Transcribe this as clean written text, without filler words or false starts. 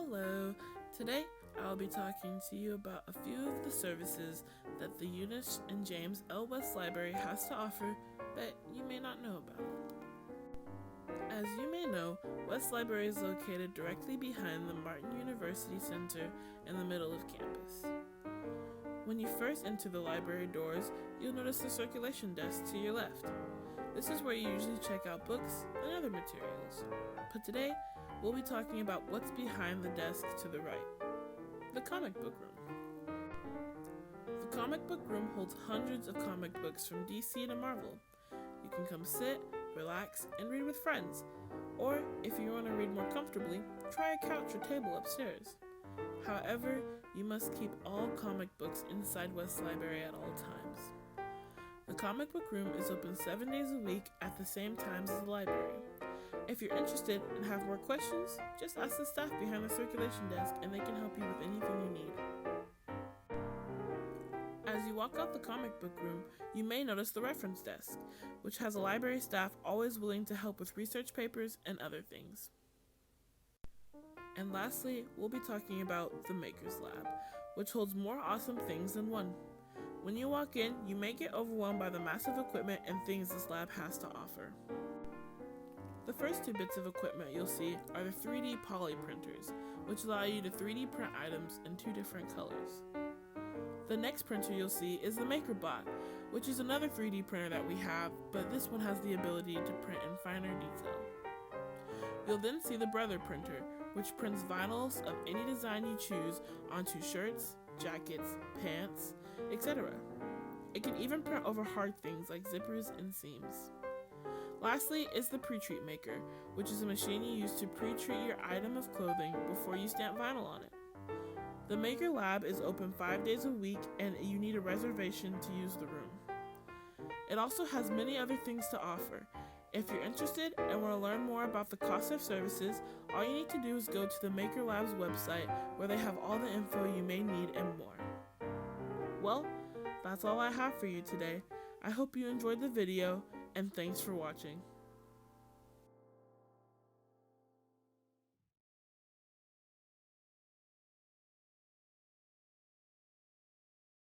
Hello! Today I'll be talking to you about a few of the services that the Eunice and James L. West Library has to offer that you may not know about. As you may know, West Library is located directly behind the Martin University Center in the middle of campus. When you first enter the library doors, you'll notice the circulation desk to your left. This is where you usually check out books and other materials. But today, we'll be talking about what's behind the desk to the right, the comic book room. The comic book room holds hundreds of comic books from DC to Marvel. You can come sit, relax, and read with friends. Or, if you want to read more comfortably, try a couch or table upstairs. However, you must keep all comic books inside West Library at all times. The comic book room is open 7 days a week at the same times as the library. If you're interested and have more questions, just ask the staff behind the circulation desk and they can help you with anything you need. As you walk out the comic book room, you may notice the reference desk, which has a library staff always willing to help with research papers and other things. And lastly, we'll be talking about the Maker's Lab, which holds more awesome things than one. When you walk in, you may get overwhelmed by the massive equipment and things this lab has to offer. The first two bits of equipment you'll see are the 3D poly printers, which allow you to 3D print items in 2 different colors. The next printer you'll see is the Makerbot, which is another 3D printer that we have, but this one has the ability to print in finer detail. You'll then see the Brother printer, which prints vinyls of any design you choose onto shirts, jackets, pants, etc. It can even print over hard things like zippers and seams. Lastly is the pre-treat maker, which is a machine you use to pre-treat your item of clothing before you stamp vinyl on it. The Maker Lab is open 5 days a week and you need a reservation to use the room. It also has many other things to offer. If you're interested and want to learn more about the cost of services, all you need to do is go to the Maker Lab's website where they have all the info you may need and more. Well, that's all I have for you today. I hope you enjoyed the video and thanks for watching.